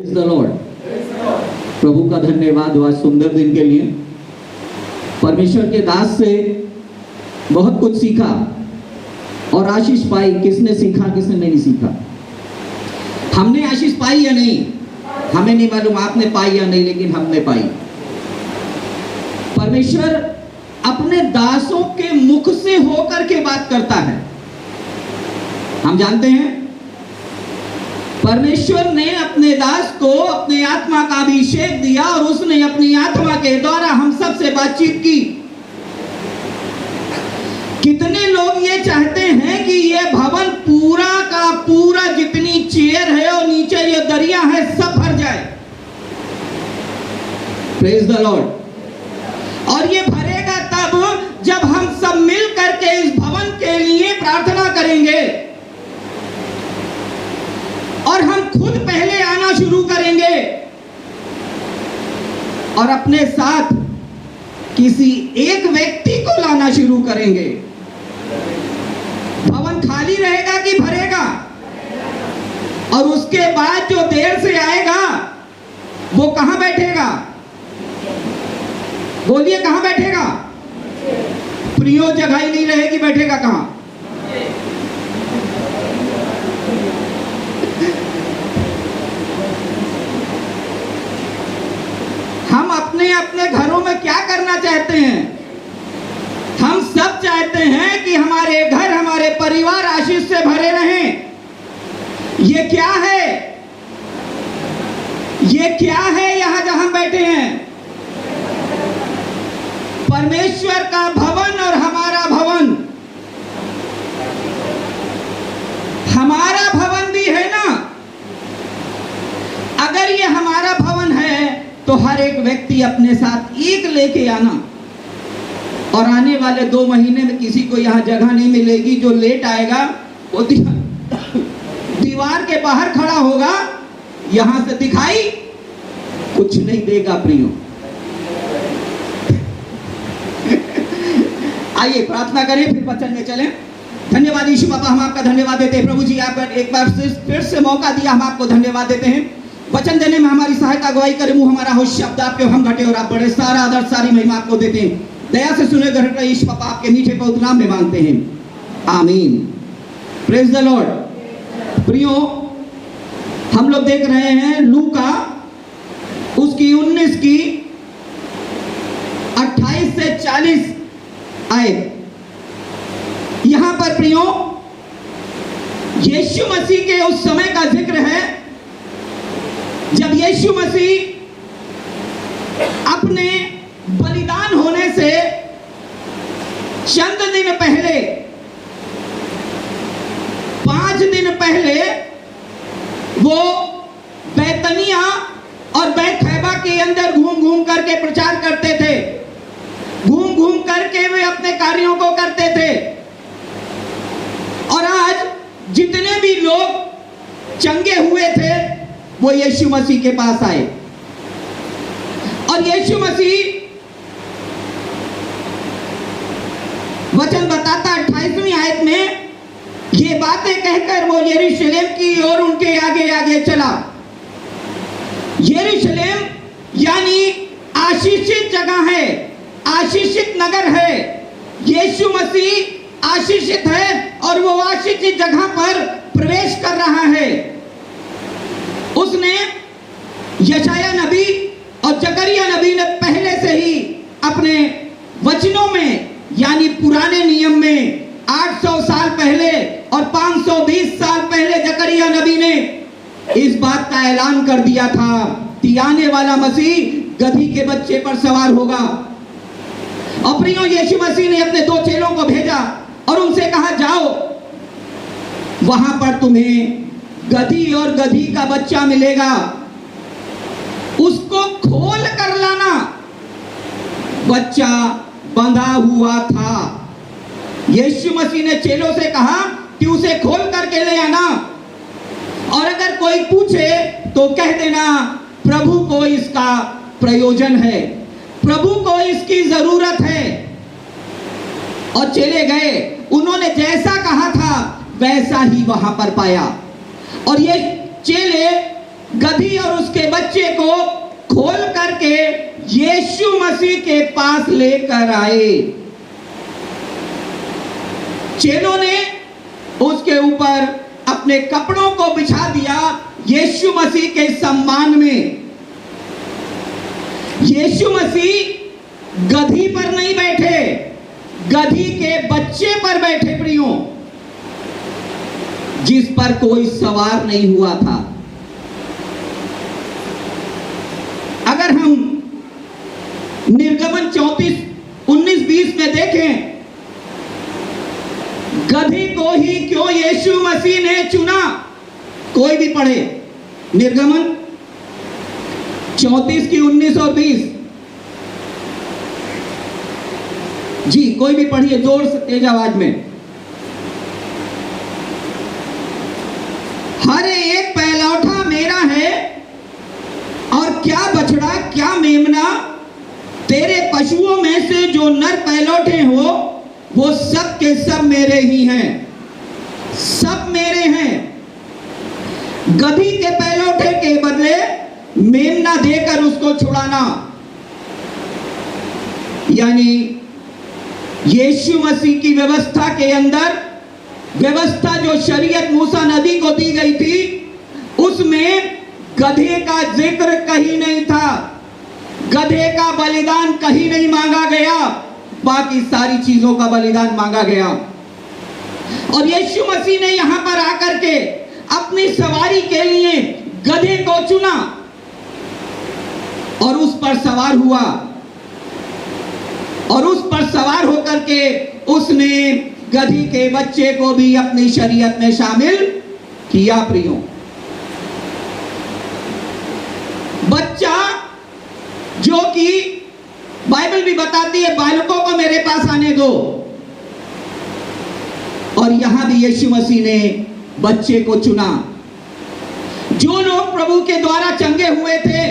The Lord. प्रभु का धन्यवाद आज सुंदर दिन के लिए। परमेश्वर के दास से बहुत कुछ सीखा और आशीष पाई। किसने सीखा, किसने नहीं सीखा? हमने आशीष पाई या नहीं हमें नहीं मालूम, आपने पाई या नहीं, लेकिन हमने पाई। परमेश्वर अपने दासों के मुख से होकर के बात करता है। हम जानते हैं परमेश्वर ने अपने दास को अपने आत्मा का अभिषेक दिया और उसने अपनी आत्मा के द्वारा हम सब से बातचीत की। कितने लोग ये चाहते हैं कि ये भवन पूरा का पूरा जितनी चेयर है और नीचे ये दरिया है सब भर जाए। Praise the Lord. और ये भरेगा तब जब हम सब मिल करके इस भवन के लिए प्रार्थना करेंगे और हम खुद पहले आना शुरू करेंगे और अपने साथ किसी एक व्यक्ति को लाना शुरू करेंगे। भवन खाली रहेगा कि भरेगा? और उसके बाद जो देर से आएगा वो कहां बैठेगा? बोलिए कहां बैठेगा? प्रियो जगह ही नहीं रहेगी, बैठेगा कहां? हम अपने अपने घरों में क्या करना चाहते हैं? हम सब चाहते हैं कि हमारे घर, हमारे परिवार आशीष से भरे रहें। ये क्या है? ये क्या है यहां जहां बैठे हैं? परमेश्वर का भवन और हमारा भवन। हमारा भवन भी है ना। अगर ये हमारा भवन है तो हर एक व्यक्ति अपने साथ एक लेके आना। और आने वाले 2 महीने में किसी को यहां जगह नहीं मिलेगी। जो लेट आएगा वो दीवार के बाहर खड़ा होगा, यहां से दिखाई कुछ नहीं देगा। प्रियो आइए प्रार्थना करें, फिर वचन में चलें। धन्यवाद यीशु बाबा, हम आपका धन्यवाद देते हैं। प्रभु जी आप एक बार फिर से मौका दिया, हम आपको धन्यवाद देते हैं। वचन देने में हमारी सहायता गवाही करे। मुंह हमारा हो, शब्द आपके हम घटे और आप बड़े। सारा आदर सारी महिमा आपको देते हैं। दया से सुने ग्रहण करें यीशु बाबा, आपके मीठे पवित्र नाम में मांगते हैं, आमीन। Praise the Lord. प्रियो हम लोग देख रहे हैं लूका उसकी 19 की 28 से 40 आयत। यहां पर प्रियो यीशु मसीह के उस समय का जिक्र है जब यीशु मसीह अपने बलिदान होने से चंद दिन पहले, 5 दिन पहले वो बैतनिया और बैतखैबा के अंदर घूम घूम करके प्रचार करते थे। घूम घूम करके वे अपने कार्यों को करते थे। और आज जितने भी लोग चंगे हुए थे वो यीशु मसीह के पास आए। और यीशु मसीह वचन बताता 28वीं आयत में, ये बातें कहकर वो यरूशलेम की ओर उनके आगे आगे चला। यरूशलेम यानी आशीषित जगह है, आशीषित नगर है। यीशु मसीह आशीषित है और वो आशीषित जगह पर प्रवेश कर रहा है। उसने यशाया नबी और जकरिया नबी ने पहले से ही अपने वचनों में यानी पुराने नियम में 800 साल पहले और 520 साल पहले जकरिया नबी ने इस बात का ऐलान कर दिया था कि आने वाला मसीह गधी के बच्चे पर सवार होगा। और प्रियो यीशु मसीह ने अपने 2 चेलों को भेजा और उनसे कहा जाओ, वहां पर तुम्हें गधी और गधी का बच्चा मिलेगा, उसको खोल कर लाना। बच्चा बंधा हुआ था। यीशु मसीह ने चेलों से कहा कि उसे खोल करके ले आना। और अगर कोई पूछे तो कह देना प्रभु को इसका प्रयोजन है, प्रभु को इसकी जरूरत है। और चले गए, उन्होंने जैसा कहा था वैसा ही वहां पर पाया। और ये चेले गधी और उसके बच्चे को खोल करके यीशु मसीह के पास लेकर आए। चेलों ने उसके ऊपर अपने कपड़ों को बिछा दिया यीशु मसीह के सम्मान में। यीशु मसीह गधी पर नहीं बैठे, गधी के बच्चे पर बैठे प्रियो, जिस पर कोई सवार नहीं हुआ था। अगर हम निर्गमन 34:19-20 में देखें, गधी को ही क्यों यीशु मसीह ने चुना? कोई भी पढ़े निर्गमन 34 की 19 और 20। जी कोई भी पढ़िए जोर से तेज आवाज में। हर एक पहलौठा मेरा है, और क्या बछड़ा क्या मेमना तेरे पशुओं में से जो नर पहलौठे हो वो सब के सब मेरे ही हैं, सब मेरे हैं। गधी के पहलौठे के बदले मेमना देकर उसको छुड़ाना, यानी यीशु मसीह की व्यवस्था के अंदर, व्यवस्था जो शरीयत मूसा नबी को दी गई थी, उसमें गधे का जिक्र कहीं नहीं था, गधे का बलिदान कहीं नहीं मांगा गया, बाकी सारी चीजों का बलिदान मांगा गया। और यीशु मसीह ने यहां पर आकर के अपनी सवारी के लिए गधे को चुना और उस पर सवार हुआ, और उस पर सवार होकर के उसने गधी के बच्चे को भी अपनी शरीयत में शामिल किया। प्रियो, बच्चा जो कि बाइबल भी बताती है बालकों को मेरे पास आने दो, और यहां भी यीशु मसीह ने बच्चे को चुना। जो लोग प्रभु के द्वारा चंगे हुए थे,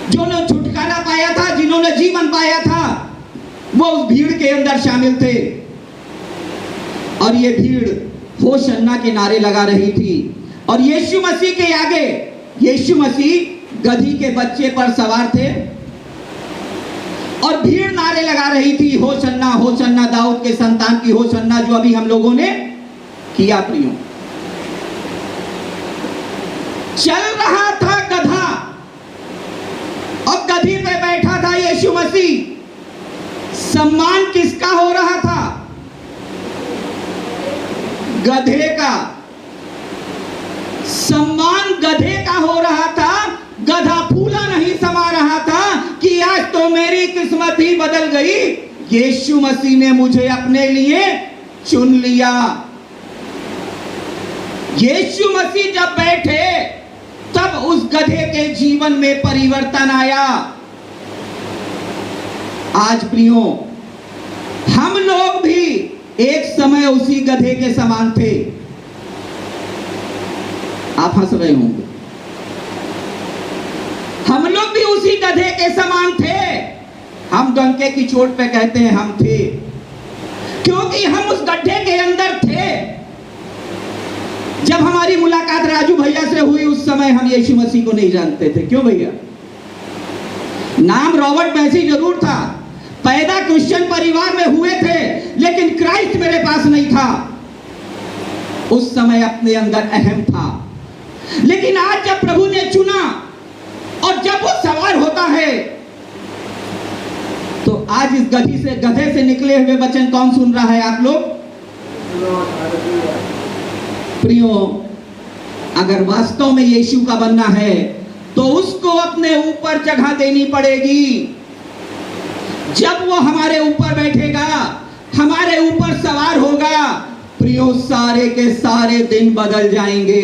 जो लोग छुटकारा पाया था, जिन्होंने जीवन पाया था, वो उस भीड़ के अंदर शामिल थे। और ये भीड़ होशन्ना के नारे लगा रही थी, और यीशु मसीह के आगे यीशु मसीह गधी के बच्चे पर सवार थे, और भीड़ नारे लगा रही थी, होशन्ना होशन्ना दाऊद के संतान की होशन्ना, जो अभी हम लोगों ने किया। प्रियो, चल रहा था गधा और गधी पे बैठा था यीशु मसीह। सम्मान किसका हो रहा था? गधे का। सम्मान गधे का हो रहा था। गधा फूला नहीं समा रहा था कि आज तो मेरी किस्मत ही बदल गई, यीशु मसीह ने मुझे अपने लिए चुन लिया। यीशु मसीह जब बैठे तब उस गधे के जीवन में परिवर्तन आया। आज प्रियो, हम लोग भी एक समय उसी गधे के समान थे। आप हंस रहे होंगे। हम लोग भी उसी गधे के समान थे। हम डंके की चोट पे कहते हैं हम थे, क्योंकि हम उस गड्ढे के अंदर थे। जब हमारी मुलाकात राजू भैया से हुई, उस समय हम यीशु मसीह को नहीं जानते थे। क्यों भैया? नाम रॉबर्ट मैसी जरूर था, पैदा क्रिश्चियन परिवार में हुए थे, लेकिन क्राइस्ट मेरे पास नहीं था। उस समय अपने अंदर अहम था, लेकिन आज जब प्रभु ने चुना और जब वो सवार होता है, तो आज इस गधे से निकले हुए वचन कौन सुन रहा है? आप लोग। प्रियो, अगर वास्तव में यीशु का बनना है तो उसको अपने ऊपर जगह देनी पड़ेगी। जब वो हमारे ऊपर बैठेगा, हमारे ऊपर सवार होगा, प्रियो, सारे के सारे दिन बदल जाएंगे,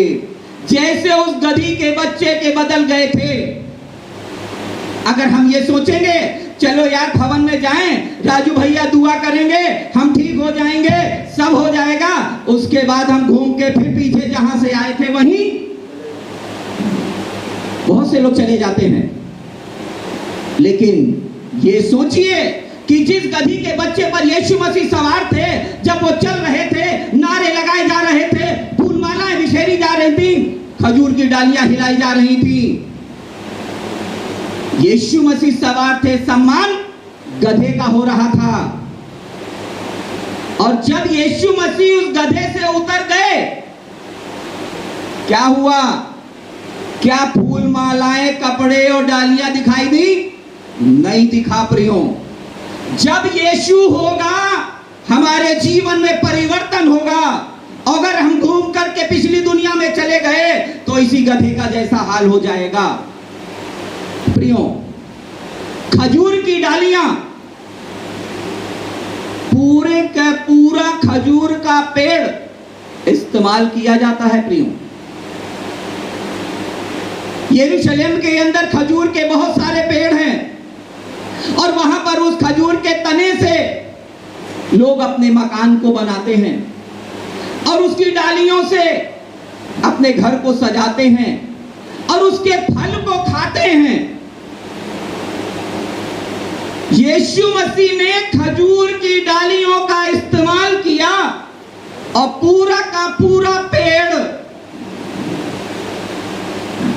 जैसे उस गधी के बच्चे के बदल गए थे। अगर हम ये सोचेंगे चलो यार भवन में जाएं, राजू भैया दुआ करेंगे, हम ठीक हो जाएंगे, सब हो जाएगा, उसके बाद हम घूम के फिर पीछे जहां से आए थे वहीं, बहुत से लोग चले जाते हैं। लेकिन ये सोचिए कि जिस गधी के बच्चे पर यीशु मसीह सवार थे, जब वो चल रहे थे, नारे लगाए जा रहे थे, फूलमालाएं बिखेरी जा रही थी, खजूर खजूर की डालियां हिलाई जा रही थी। यीशु मसीह सवार थे, सम्मान गधे का हो रहा था। और जब यीशु मसीह उस गधे से उतर गए, क्या हुआ? क्या फूल मालाएं, कपड़े और डालियां दिखाई दी? नहीं दिखा प्रियो। जब यीशु होगा हमारे जीवन में परिवर्तन होगा। अगर हम घूम करके पिछली दुनिया में चले गए तो इसी गधे का जैसा हाल हो जाएगा। प्रियो, खजूर की डालियां, पूरे का पूरा खजूर का पेड़ इस्तेमाल किया जाता है। प्रियो, यरूशलेम के अंदर खजूर के बहुत सारे पेड़ हैं और वहां पर उस खजूर के तने से लोग अपने मकान को बनाते हैं और उसकी डालियों से अपने घर को सजाते हैं और उसके फल को खाते हैं। यीशु मसीह ने खजूर की डालियों का इस्तेमाल किया और पूरा का पूरा पेड़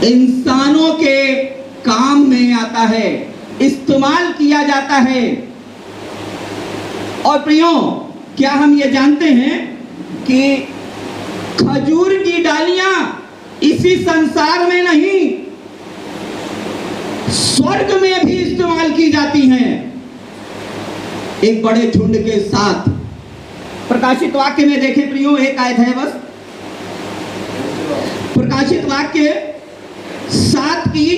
इंसानों के काम में आता है, इस्तेमाल किया जाता है। और प्रियो, क्या हम ये जानते हैं कि खजूर की डालियां इसी संसार में नहीं, स्वर्ग में भी इस्तेमाल की जाती हैं, एक बड़े झुंड के साथ। प्रकाशित वाक्य में देखें प्रियो, एक आयत है बस, प्रकाशित वाक्य 7 की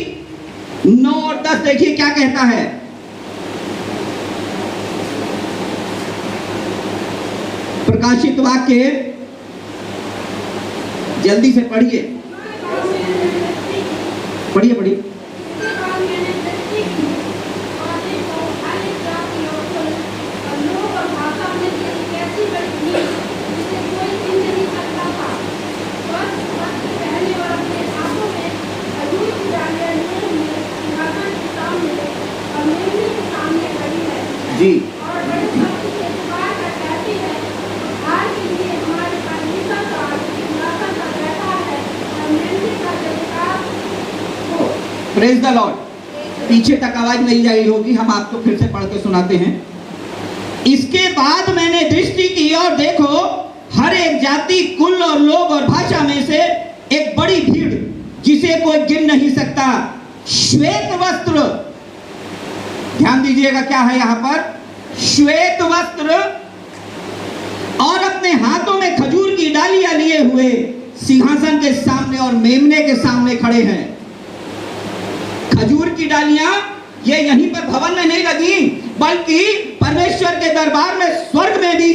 9 और 10 देखिए क्या कहता है। प्रकाशित वाक्य, जल्दी से पढ़िए, पढ़िए पढ़िए। जी, प्रेज द लॉर्ड। पीछे तक आवाज नहीं जा रही होगी, हम आपको फिर से पढ़ के सुनाते हैं। इसके बाद मैंने दृष्टि की और देखो, हर एक जाति, कुल और लोग और भाषा में से एक बड़ी भीड़, जिसे कोई गिन नहीं सकता, श्वेत वस्त्र, ध्यान दीजिएगा क्या है यहां पर, श्वेत वस्त्र और अपने हाथों में खजूर की डालियां लिए हुए सिंहासन के सामने और मेमने के सामने खड़े हैं। खजूर की डालियां ये यहीं पर भवन में नहीं लगी, बल्कि परमेश्वर के दरबार में, स्वर्ग में भी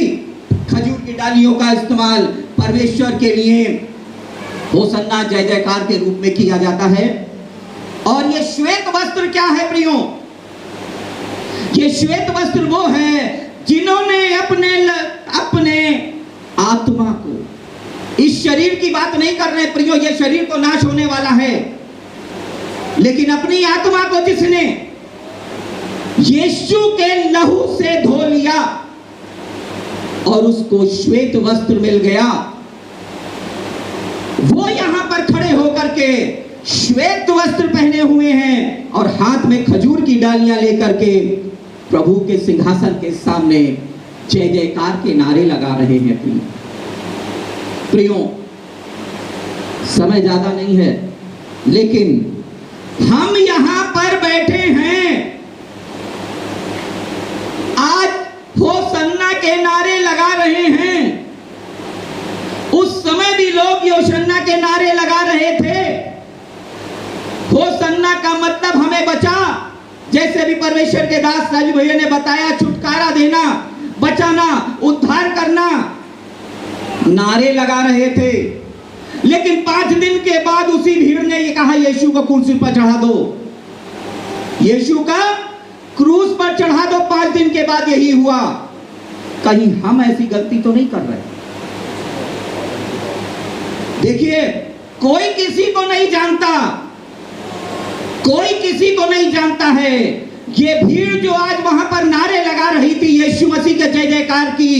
खजूर की डालियों का इस्तेमाल परमेश्वर के लिए होसन्ना, जय जयकार के रूप में किया जाता है। और ये श्वेत वस्त्र क्या है प्रियो? ये श्वेत वस्त्र वो है जिन्होंने अपने आत्मा को, इस शरीर की बात नहीं कर रहे प्रियो, ये शरीर तो नाश होने वाला है, लेकिन अपनी आत्मा को जिसने यीशु के लहू से धो लिया और उसको श्वेत वस्त्र मिल गया, वो यहां पर खड़े होकर के श्वेत वस्त्र पहने हुए हैं और हाथ में खजूर की डालियां लेकर के प्रभु के सिंहासन के सामने जय जयकार के नारे लगा रहे हैं। प्रियो, समय ज्यादा नहीं है, लेकिन हम यहां पर बैठे हैं, आज होसन्ना के नारे लगा रहे हैं। उस समय भी लोग होसन्ना के नारे लगा रहे थे। होसन्ना का मतलब हमें बचा, जैसे भी परमेश्वर के दास राजू भैया ने बताया, छुटकारा देना, बचाना, उद्धार करना, नारे लगा रहे थे। लेकिन 5 दिन के बाद उसी भीड़ ने ये कहा, यीशु को क्रूस पर चढ़ा दो, यीशु का क्रूस पर चढ़ा दो। 5 दिन के बाद यही हुआ। कहीं हम ऐसी गलती तो नहीं कर रहे? देखिए, कोई किसी को नहीं जानता, कोई किसी को नहीं जानता है। ये भीड़ जो आज वहां पर नारे लगा रही थी यीशु मसीह के जय जयकार की,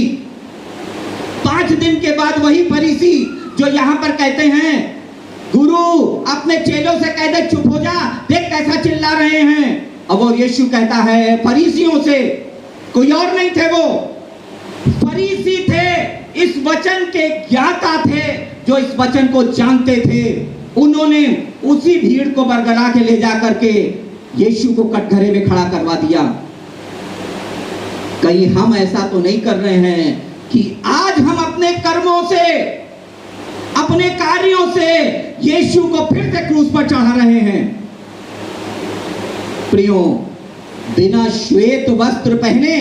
5 दिन के बाद वही फरीसी जो यहां पर कहते हैं गुरु अपने चेलों से कह दे चुप हो जा, देख कैसा चिल्ला रहे हैं। अब और यीशु कहता है फरीसियों से, कोई और नहीं थे वो, फरीसी थे, इस वचन के ज्ञाता थे, जो इस वचन को जानते थे। उन्होंने उसी भीड़ को बरगला के ले जा करके यीशु को कटघरे में खड़ा करवा दिया। कहीं हम ऐसा तो नहीं कर रहे हैं कि आज हम अपने कर्मों से, अपने कार्यों से यीशु को फिर से क्रूस पर चढ़ा रहे हैं। प्रियो, बिना श्वेत वस्त्र पहने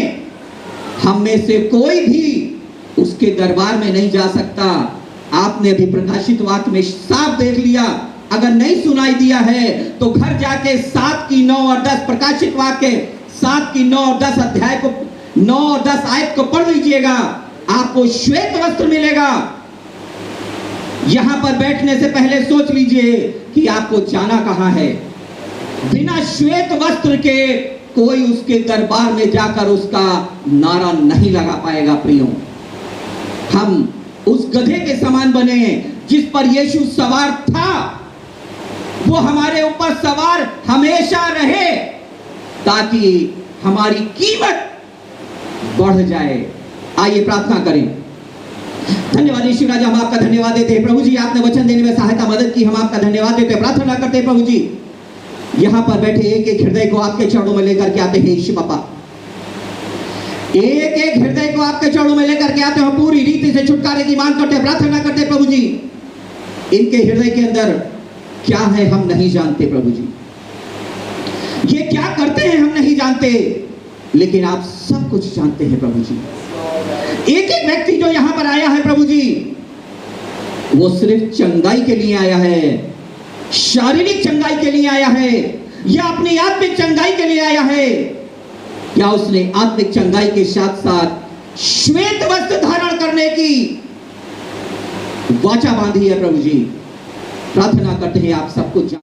हम में से कोई भी उसके दरबार में नहीं जा सकता। आपने अभी प्रकाशित वाक्य में साफ देख लिया। अगर नहीं सुनाई दिया है तो घर जाके 7 की 9 और 10 प्रकाशित वाक्य 7 की 9 और 10 अध्याय को 9 और 10 आयत को पढ़ लीजिएगा, आपको श्वेत वस्त्र मिलेगा। यहां पर बैठने से पहले सोच लीजिए कि आपको जाना कहां है। बिना श्वेत वस्त्र के कोई उसके दरबार में जाकर उसका नारा नहीं लगा पाएगा। प्रियो, हम उस गधे के समान बने जिस पर यीशु सवार था, वो हमारे ऊपर सवार हमेशा रहे ताकि हमारी कीमत बढ़ जाए। आइए प्रार्थना करें। धन्यवाद यीशु राजा, हम आपका धन्यवाद देते हैं। प्रभु जी, आपने वचन देने में सहायता मदद की, हम आपका धन्यवाद देते हैं। प्रार्थना करते हैं प्रभु जी, यहां पर बैठे एक एक हृदय को आपके चरणों में लेकर के आते हैं। यीशु पापा, एक एक हृदय को आपके चरणों में लेकर के आते हैं, पूरी रीति से छुटकारे की मांग करते हैं, प्रार्थना करते हैं। प्रभु जी, इनके हृदय के अंदर क्या है हम नहीं जानते। प्रभु जी, ये क्या करते हैं हम नहीं जानते, लेकिन आप सब कुछ जानते हैं। प्रभु जी, एक एक व्यक्ति जो यहां पर आया है प्रभु जी, वो सिर्फ चंगाई के लिए आया है, शारीरिक चंगाई के लिए आया है या अपनी आत्मिक चंगाई के लिए आया है, या उसने आत्मिक चंगाई के साथ साथ श्वेत वस्त्र धारण करने की वाचा बांधी है। प्रभु जी, प्रार्थना करते हैं आप सब कुछ